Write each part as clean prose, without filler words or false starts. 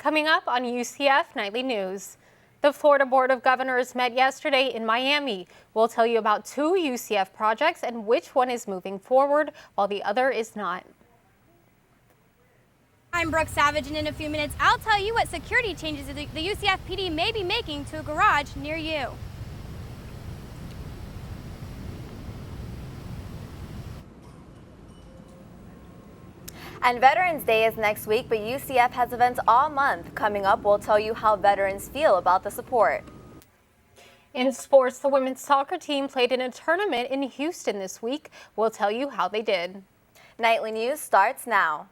Coming up on UCF Nightly News. The Florida Board of Governors met yesterday in Miami. We'll tell you about 2 UCF projects and which one is moving forward while the other is not. I'm Brooke Savage, and in a few minutes, I'll tell you what security changes the UCF PD may be making to a garage near you. And Veterans Day is next week, but UCF has events all month. Coming up, we'll tell you how veterans feel about the support. In sports, the women's soccer team played in a tournament in Houston this week. We'll tell you how they did. Nightly News starts now.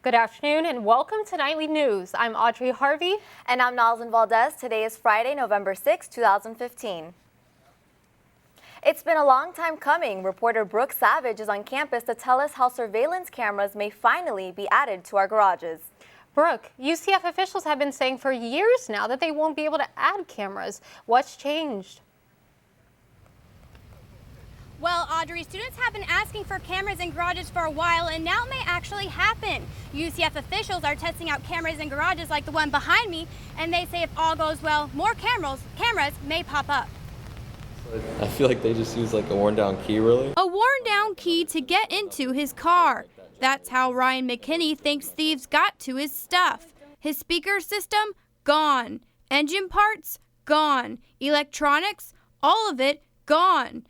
Good afternoon and welcome to Nightly News. I'm Audrey Harvey. And I'm Nalzin Valdez. Today is Friday, November 6, 2015. It's been a long time coming. Reporter Brooke Savage is on campus to tell us how surveillance cameras may finally be added to our garages. Brooke, UCF officials have been saying for years now that they won't be able to add cameras. What's changed? Well, Audrey, students have been asking for cameras in garages for a while, and now it may actually happen. UCF officials are testing out cameras in garages like the one behind me, and they say if all goes well, more cameras may pop up. I feel like they just use like a worn down key, really. A worn down key to get into his car. That's how Ryan McKinney thinks thieves got to his stuff. His speaker system, gone. Engine parts, gone. Electronics, all of it, gone.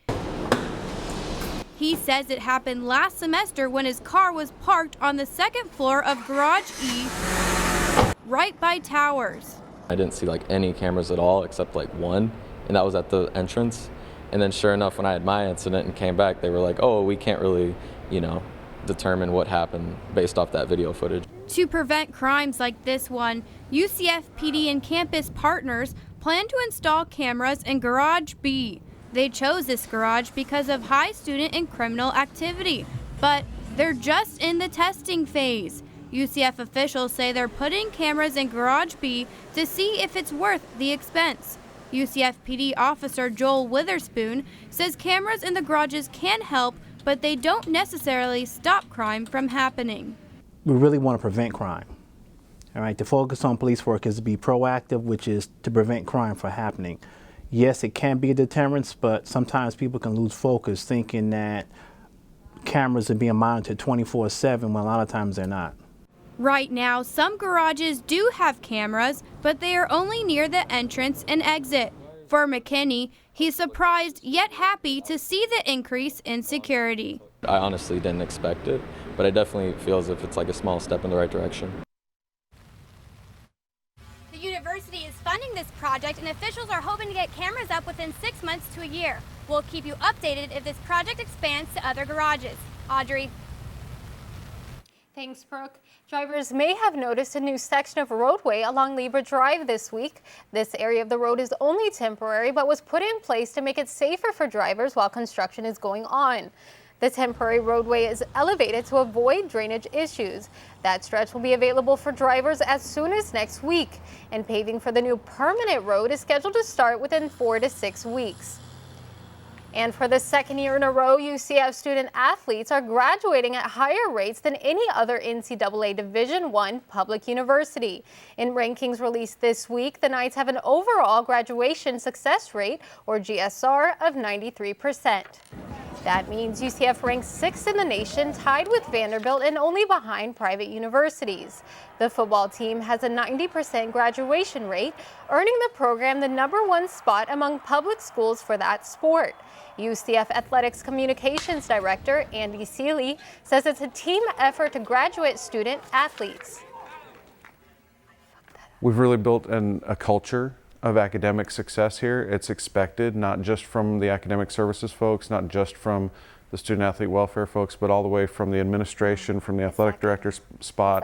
He says it happened last semester when his car was parked on the second floor of Garage E, right by Towers. I didn't see like any cameras at all except like one, and that was at the entrance. And then sure enough, when I had my incident and came back, they were like, oh, we can't really, determine what happened based off that video footage. To prevent crimes like this one, UCF PD and campus partners plan to install cameras in Garage B. They chose this garage because of high student and criminal activity, but they're just in the testing phase. UCF officials say they're putting cameras in Garage B to see if it's worth the expense. UCF PD officer Joel Witherspoon says cameras in the garages can help, but they don't necessarily stop crime from happening. We really want to prevent crime. All right, the focus on police work is to be proactive, which is to prevent crime from happening. Yes, it can be a deterrent, but sometimes people can lose focus thinking that cameras are being monitored 24/7 when a lot of times they're not. Right now, some garages do have cameras, but they are only near the entrance and exit. For McKinney, he's surprised yet happy to see the increase in security. I honestly didn't expect it, but I definitely feel as if it's like a small step in the right direction. The university is funding this project, and officials are hoping to get cameras up within 6 months to a year. We'll keep you updated if this project expands to other garages. Audrey. Thanks, Brooke. Drivers may have noticed a new section of roadway along Libra Drive this week. This area of the road is only temporary, but was put in place to make it safer for drivers while construction is going on. The temporary roadway is elevated to avoid drainage issues. That stretch will be available for drivers as soon as next week, and paving for the new permanent road is scheduled to start within 4 to 6 weeks. And for the second year in a row, UCF student athletes are graduating at higher rates than any other NCAA Division I public university. In rankings released this week, the Knights have an overall graduation success rate, or GSR, of 93%. That means UCF ranks 6th in the nation, tied with Vanderbilt and only behind private universities. The football team has a 90% graduation rate, earning the program the #1 spot among public schools for that sport. UCF Athletics Communications Director Andy Seeley says it's a team effort to graduate student athletes. We've really built a culture of academic success here. It's expected, not just from the academic services folks, not just from the student athlete welfare folks, but all the way from the administration, from the athletic director's spot,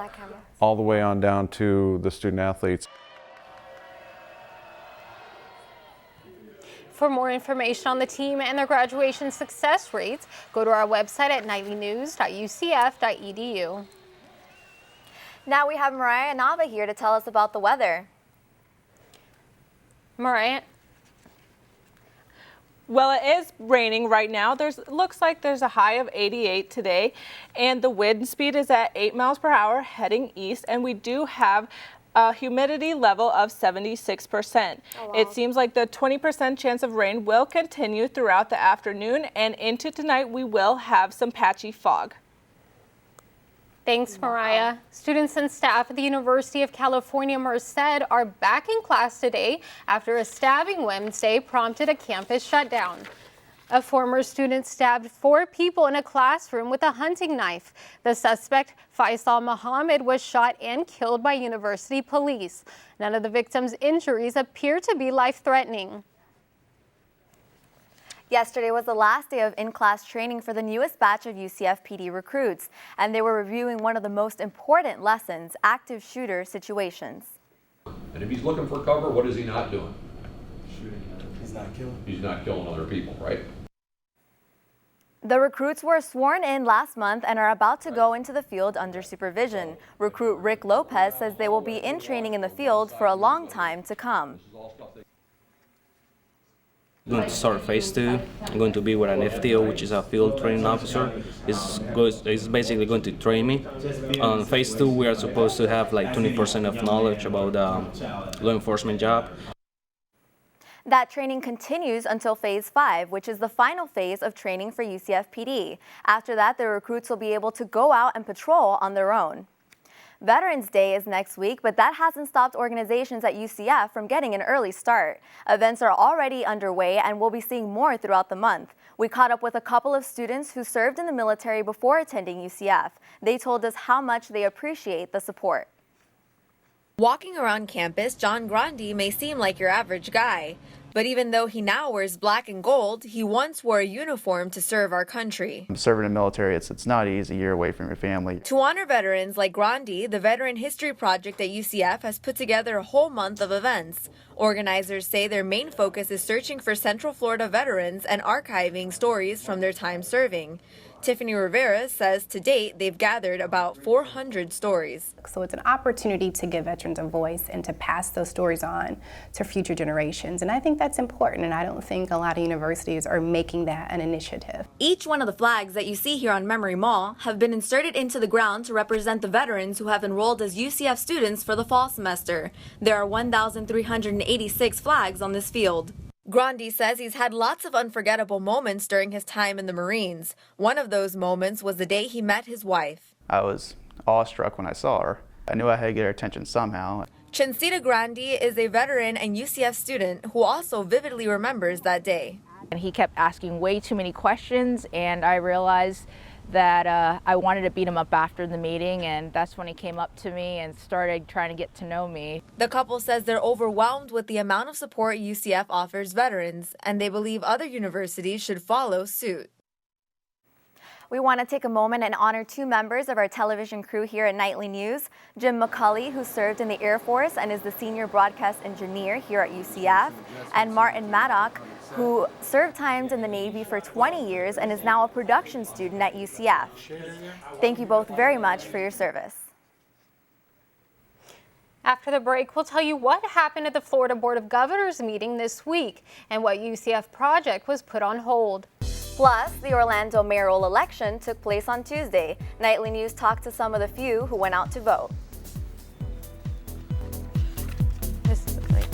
all the way on down to the student athletes. For more information on the team and their graduation success rates, go to our website at nightlynews.ucf.edu. Now we have Mariah Nava here to tell us about the weather. Mariah? Well, it is raining right now. Looks like there's a high of 88 today, and the wind speed is at 8 miles per hour heading east, and we do have a humidity level of 76%. Oh, wow. It seems like the 20% chance of rain will continue throughout the afternoon, and into tonight we will have some patchy fog. Thanks, Mariah. Students and staff at the University of California, Merced are back in class today after a stabbing Wednesday prompted a campus shutdown. A former student stabbed 4 people in a classroom with a hunting knife. The suspect, Faisal Muhammad, was shot and killed by university police. None of the victims' injuries appear to be life-threatening. Yesterday was the last day of in-class training for the newest batch of UCF PD recruits, and they were reviewing one of the most important lessons, active shooter situations. And if he's looking for cover, what is he not doing? He's not killing. He's not killing other people, right? The recruits were sworn in last month and are about to go into the field under supervision. Recruit Rick Lopez says they will be in training in the field for a long time to come. I'm going to start phase 2. I'm going to be with an FTO, which is a field training officer. It's basically going to train me. On phase 2, we are supposed to have like 20% of knowledge about law enforcement job. That training continues until phase 5, which is the final phase of training for UCF PD. After that, the recruits will be able to go out and patrol on their own. Veterans Day is next week, but that hasn't stopped organizations at UCF from getting an early start. Events are already underway and we'll be seeing more throughout the month. We caught up with a couple of students who served in the military before attending UCF. They told us how much they appreciate the support. Walking around campus, John Grandi may seem like your average guy. But even though he now wears black and gold, he once wore a uniform to serve our country. Serving in the military, it's not easy. You're away from your family. To honor veterans like Grandi, the Veteran History Project at UCF has put together a whole month of events. Organizers say their main focus is searching for Central Florida veterans and archiving stories from their time serving. Tiffany Rivera says to date they've gathered about 400 stories. So it's an opportunity to give veterans a voice and to pass those stories on to future generations. And I think that's important, and I don't think a lot of universities are making that an initiative. Each one of the flags that you see here on Memory Mall have been inserted into the ground to represent the veterans who have enrolled as UCF students for the fall semester. There are 1,386 flags on this field. Grandi says he's had lots of unforgettable moments during his time in the Marines. One of those moments was the day he met his wife. I was awestruck when I saw her. I knew I had to get her attention somehow. Chancita Grandi is a veteran and UCF student who also vividly remembers that day. And he kept asking way too many questions, and I realized that I wanted to beat him up after the meeting, and that's when he came up to me and started trying to get to know me. The couple says they're overwhelmed with the amount of support UCF offers veterans, and they believe other universities should follow suit. We want to take a moment and honor 2 members of our television crew here at Nightly News. Jim McCulley, who served in the Air Force and is the senior broadcast engineer here at UCF, and Martin Maddock, who served times in the Navy for 20 years and is now a production student at UCF. Thank you both very much for your service. After the break, we'll tell you what happened at the Florida Board of Governors meeting this week and what UCF project was put on hold. Plus, the Orlando mayoral election took place on Tuesday. Nightly News talked to some of the few who went out to vote. This is great.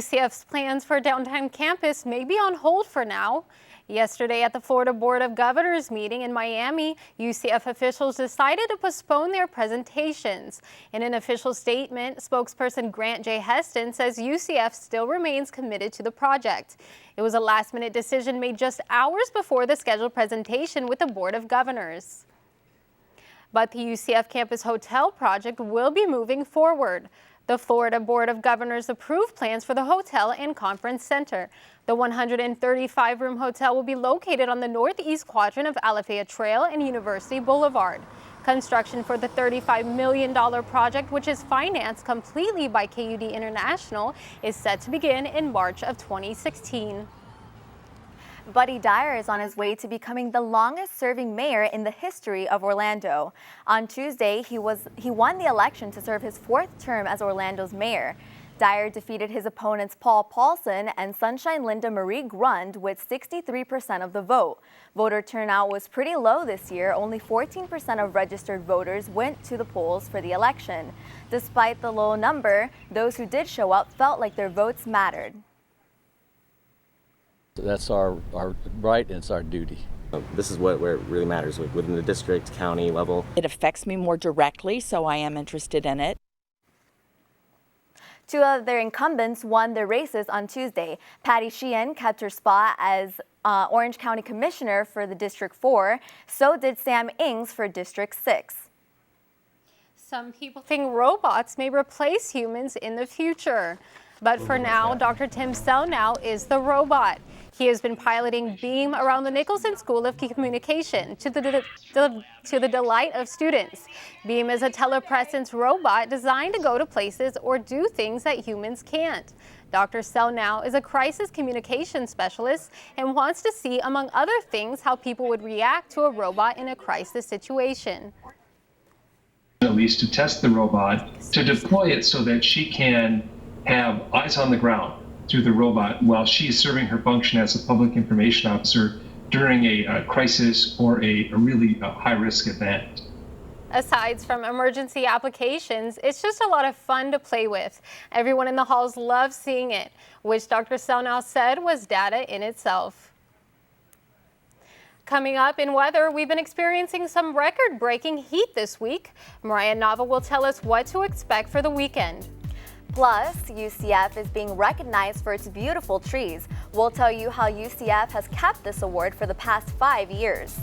UCF's plans for downtown campus may be on hold for now. Yesterday at the Florida Board of Governors meeting in Miami, UCF officials decided to postpone their presentations. In an official statement, spokesperson Grant J. Heston says UCF still remains committed to the project. It was a last-minute decision made just hours before the scheduled presentation with the Board of Governors. But the UCF campus hotel project will be moving forward. The Florida Board of Governors approved plans for the hotel and conference center. The 135-room hotel will be located on the northeast quadrant of Alafaya Trail and University Boulevard. Construction for the $35 million project, which is financed completely by KUD International, is set to begin in March of 2016. Buddy Dyer is on his way to becoming the longest-serving mayor in the history of Orlando. On Tuesday, he won the election to serve his fourth term as Orlando's mayor. Dyer defeated his opponents Paul Paulson and Sunshine Linda Marie Grund with 63% of the vote. Voter turnout was pretty low this year. Only 14% of registered voters went to the polls for the election. Despite the low number, those who did show up felt like their votes mattered. That's our right and it's our duty. This is where it really matters within the district, county level. It affects me more directly, so I am interested in it. Two other incumbents won their races on Tuesday. Patty Sheehan kept her spot as Orange County Commissioner for the District 4. So did Sam Ings for District 6. Some people think robots may replace humans in the future. But for now, Dr. Tim Selnow is the robot. He has been piloting Beam around the Nicholson School of Communication to the delight of students. Beam is a telepresence robot designed to go to places or do things that humans can't. Dr. Selnow is a crisis communication specialist and wants to see, among other things, how people would react to a robot in a crisis situation. At least to test the robot, to deploy it so that she can have eyes on the ground through the robot while she's serving her function as a public information officer during a crisis or a really high-risk event. Aside from emergency applications, it's just a lot of fun to play with. Everyone in the halls loves seeing it, which Dr. Selnow said was data in itself. Coming up in weather, we've been experiencing some record-breaking heat this week. Mariah Nava will tell us what to expect for the weekend. Plus, UCF is being recognized for its beautiful trees. We'll tell you how UCF has kept this award for the past 5 years.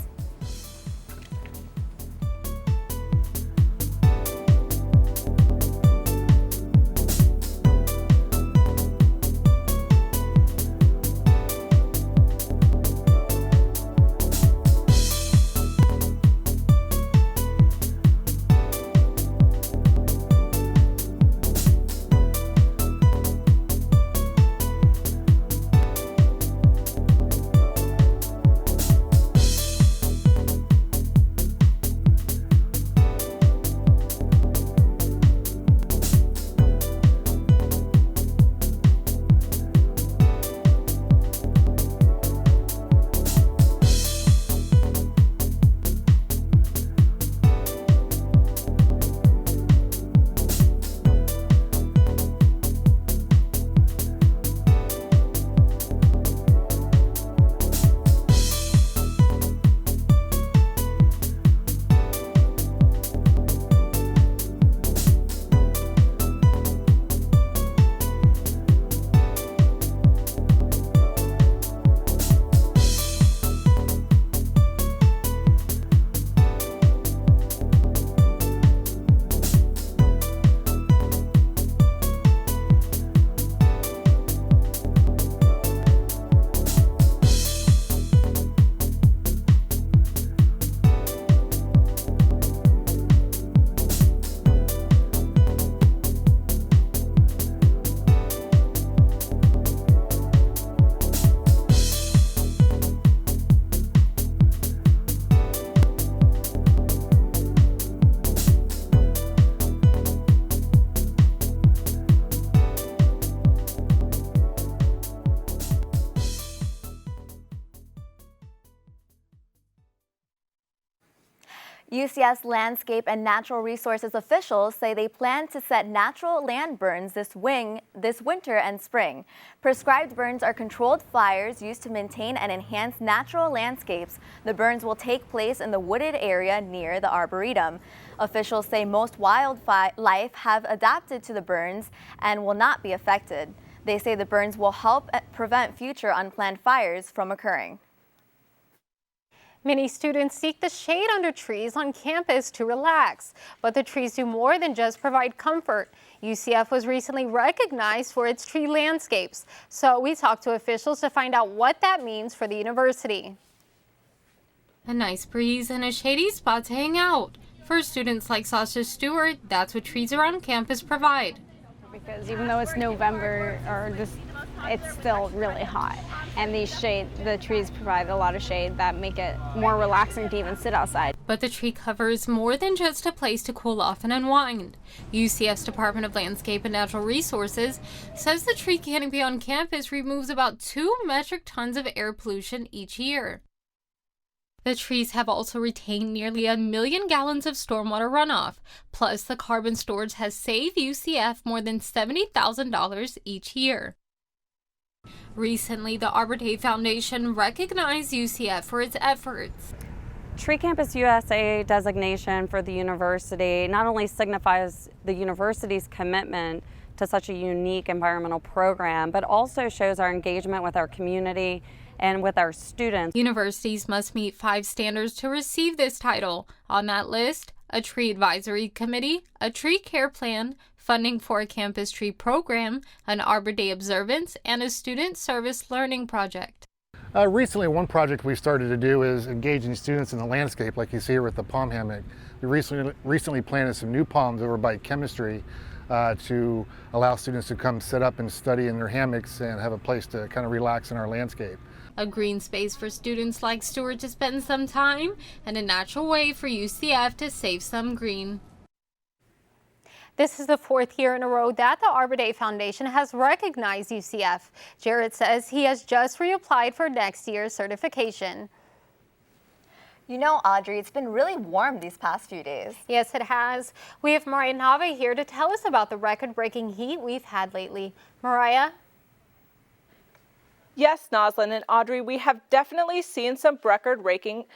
UCF's landscape and natural resources officials say they plan to set natural land burns this winter and spring. Prescribed burns are controlled fires used to maintain and enhance natural landscapes. The burns will take place in the wooded area near the Arboretum. Officials say most wildlife have adapted to the burns and will not be affected. They say the burns will help prevent future unplanned fires from occurring. Many students seek the shade under trees on campus to relax, but the trees do more than just provide comfort. UCF was recently recognized for its tree landscapes, so we talked to officials to find out what that means for the university. A nice breeze and a shady spot to hang out. For students like Sasha Stewart, that's what trees around campus provide. Because even though it's November it's still really hot, and the trees provide a lot of shade that make it more relaxing to even sit outside. But the tree cover is more than just a place to cool off and unwind. UCF's Department of Landscape and Natural Resources says the tree canopy on campus removes about 2 metric tons of air pollution each year. The trees have also retained nearly 1 million gallons of stormwater runoff. Plus, the carbon storage has saved UCF more than $70,000 each year. Recently, the Arbor Day Foundation recognized UCF for its efforts. Tree Campus USA designation for the university not only signifies the university's commitment to such a unique environmental program, but also shows our engagement with our community and with our students. Universities must meet 5 standards to receive this title. On that list, a tree advisory committee, a tree care plan, funding for a campus tree program, an Arbor Day observance, and a student service learning project. Recently, one project we started to do is engaging students in the landscape, like you see here with the palm hammock. We recently planted some new palms over by chemistry to allow students to come sit up and study in their hammocks and have a place to kind of relax in our landscape. A green space for students like Stewart to spend some time, and a natural way for UCF to save some green. This is the 4th year in a row that the Arbor Day Foundation has recognized UCF. Jarrett says he has just reapplied for next year's certification. You know, Audrey, it's been really warm these past few days. Yes, it has. We have Mariah Nava here to tell us about the record-breaking heat we've had lately. Mariah? Yes, Noslin and Audrey, we have definitely seen some record-breaking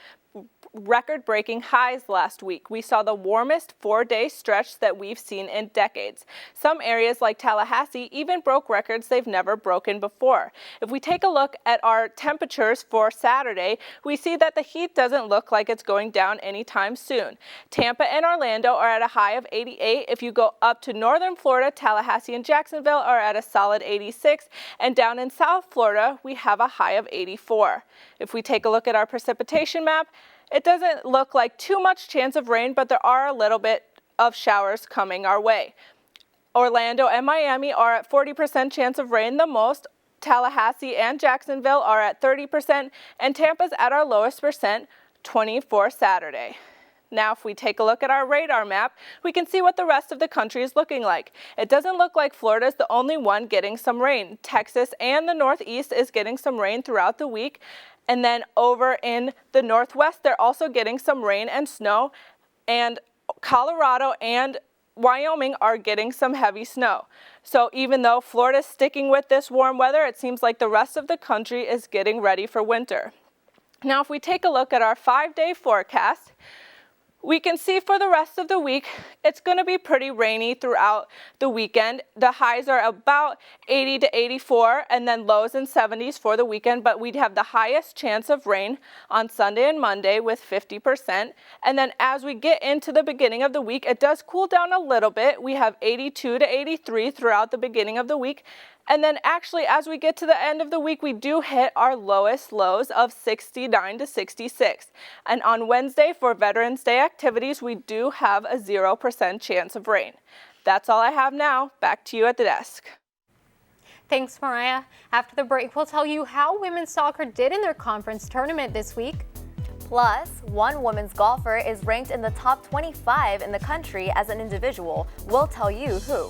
highs last week. We saw the warmest 4-day stretch that we've seen in decades. Some areas like Tallahassee even broke records they've never broken before. If we take a look at our temperatures for Saturday, we see that the heat doesn't look like it's going down anytime soon. Tampa and Orlando are at a high of 88. If you go up to northern Florida, Tallahassee and Jacksonville are at a solid 86. And down in South Florida, we have a high of 84. If we take a look at our precipitation map, it doesn't look like too much chance of rain, but there are a little bit of showers coming our way. Orlando and Miami are at 40% chance of rain the most. Tallahassee and Jacksonville are at 30%, and Tampa's at our lowest percent, 24 Saturday. Now, if we take a look at our radar map, we can see what the rest of the country is looking like. It doesn't look like Florida is the only one getting some rain. Texas and the Northeast is getting some rain throughout the week. And then over in the Northwest, they're also getting some rain and snow. And Colorado and Wyoming are getting some heavy snow. So even though Florida's sticking with this warm weather, it seems like the rest of the country is getting ready for winter. Now, if we take a look at our 5-day forecast, we can see for the rest of the week, it's going to be pretty rainy throughout the weekend. The highs are about 80 to 84 and then lows in 70s for the weekend, but we'd have the highest chance of rain on Sunday and Monday with 50%. And then as we get into the beginning of the week, it does cool down a little bit. We have 82 to 83 throughout the beginning of the week. And then actually, as we get to the end of the week, we do hit our lowest lows of 69 to 66. And on Wednesday, for Veterans Day activities, we do have a 0% chance of rain. That's all I have now. Back to you at the desk. Thanks, Mariah. After the break, we'll tell you how women's soccer did in their conference tournament this week. Plus, one women's golfer is ranked in the top 25 in the country as an individual. We'll tell you who.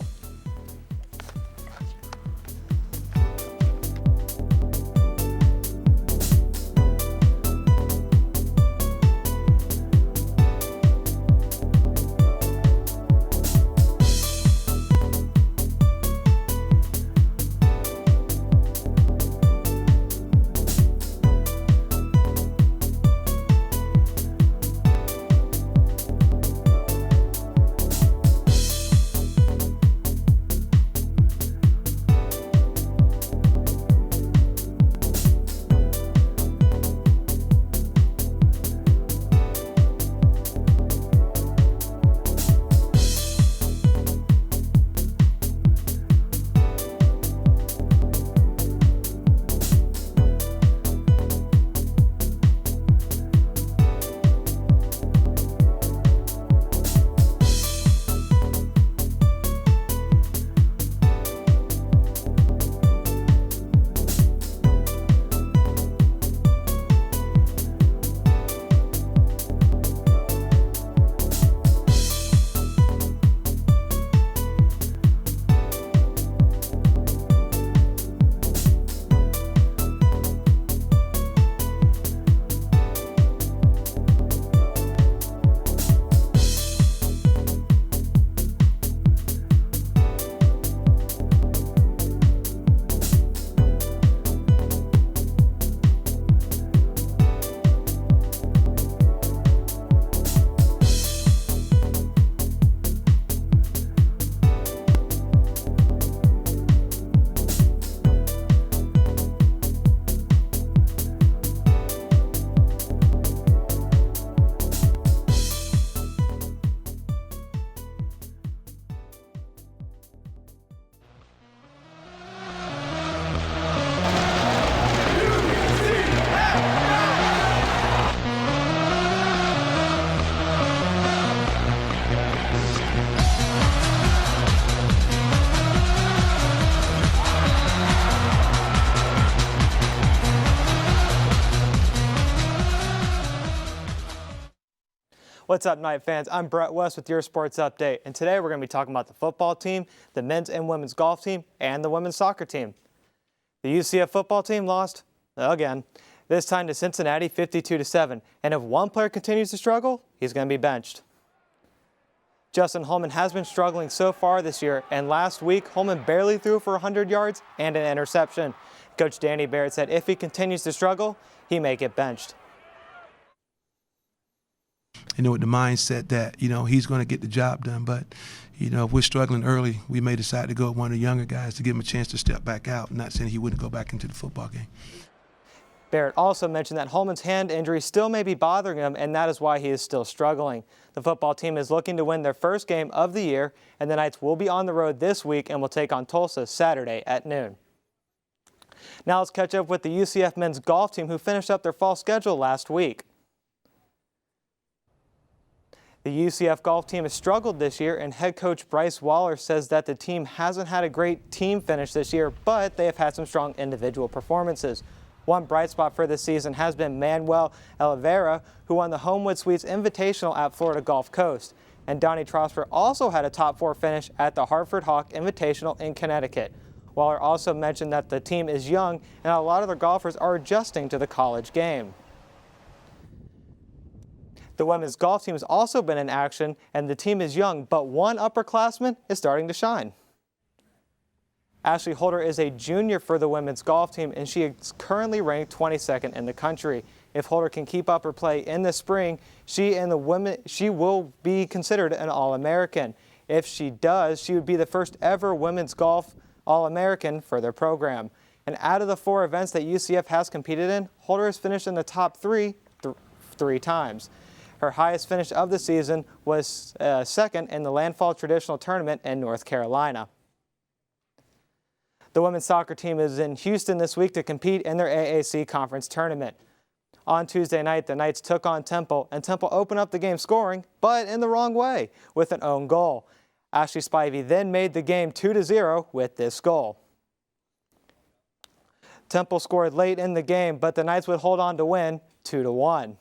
What's up, Knight fans? I'm Brett West with your sports update, and today we're going to be talking about the football team, the men's and women's golf team, and the women's soccer team. The UCF football team lost again, this time to Cincinnati 52-7, and if one player continues to struggle, he's going to be benched. Justin Holman has been struggling so far this year, and last week Holman barely threw for 100 yards and an interception. Coach Danny Barrett said if he continues to struggle, he may get benched. With the mindset that, he's going to get the job done. But, if we're struggling early, we may decide to go with one of the younger guys to give him a chance to step back out, not saying he wouldn't go back into the football game. Barrett also mentioned that Holman's hand injury still may be bothering him, and that is why he is still struggling. The football team is looking to win their first game of the year, and the Knights will be on the road this week and will take on Tulsa Saturday at noon. Now let's catch up with the UCF men's golf team, who finished up their fall schedule last week. The UCF golf team has struggled this year, and head coach Bryce Waller says that the team hasn't had a great team finish this year, but they have had some strong individual performances. One bright spot for this season has been Manuel Oliveira, who won the Homewood Suites Invitational at Florida Gulf Coast. And Donnie Trosper also had a top 4 finish at the Hartford Hawk Invitational in Connecticut. Waller also mentioned that the team is young and a lot of their golfers are adjusting to the college game. The women's golf team has also been in action, and the team is young, but one upperclassman is starting to shine. Ashley Holder is a junior for the women's golf team, and she is currently ranked 22nd in the country. If Holder can keep up her play in the spring, she will be considered an All-American. If she does, she would be the first ever women's golf All-American for their program. And out of the 4 events that UCF has competed in, Holder has finished in the top 3 times. Her highest finish of the season was second in the Landfall Traditional Tournament in North Carolina. The women's soccer team is in Houston this week to compete in their AAC conference tournament. On Tuesday night, the Knights took on Temple, and Temple opened up the game scoring, but in the wrong way, with an own goal. Ashley Spivey then made the game 2-0 with this goal. Temple scored late in the game, but the Knights would hold on to win 2-1.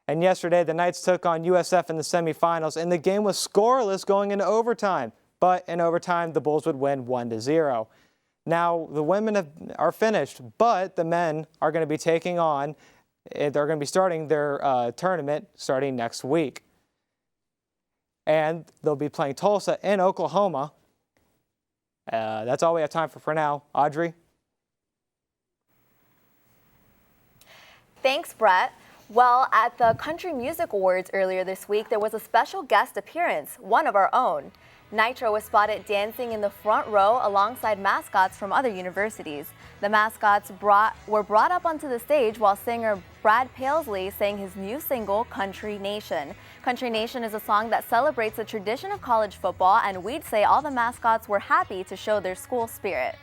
And yesterday, the Knights took on USF in the semifinals, and the game was scoreless going into overtime. But in overtime, the Bulls would win 1-0. Now, the women are finished, but the men are going to be taking on, they're going to be starting their tournament starting next week. And they'll be playing Tulsa in Oklahoma. That's all we have time for now. Audrey? Thanks, Brett. Well, at the Country Music Awards earlier this week, there was a special guest appearance, one of our own. Nitro was spotted dancing in the front row alongside mascots from other universities. The mascots were brought up onto the stage while singer Brad Paisley sang his new single, Country Nation. Country Nation is a song that celebrates the tradition of college football, and we'd say all the mascots were happy to show their school spirit.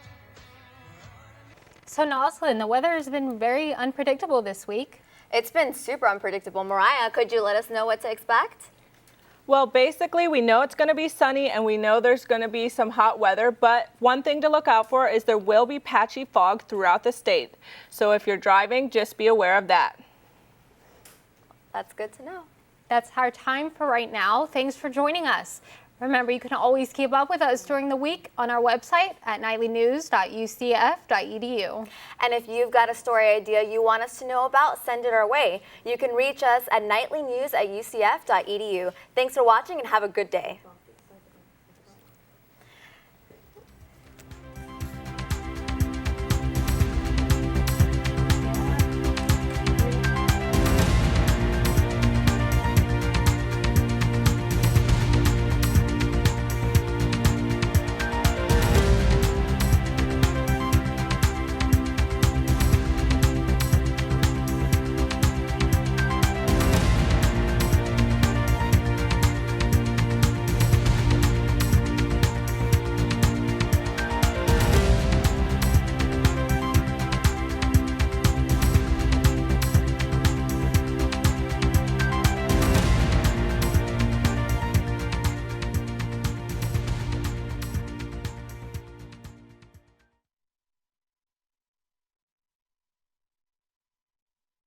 So Noslin, the weather has been very unpredictable this week. It's been super unpredictable. Mariah, could you let us know what to expect? Well, basically, we know it's going to be sunny and we know there's going to be some hot weather, but one thing to look out for is there will be patchy fog throughout the state. So if you're driving, just be aware of that. That's good to know. That's our time for right now. Thanks for joining us. Remember, you can always keep up with us during the week on our website at nightlynews.ucf.edu. And if you've got a story idea you want us to know about, send it our way. You can reach us at nightlynews@ucf.edu. Thanks for watching and have a good day.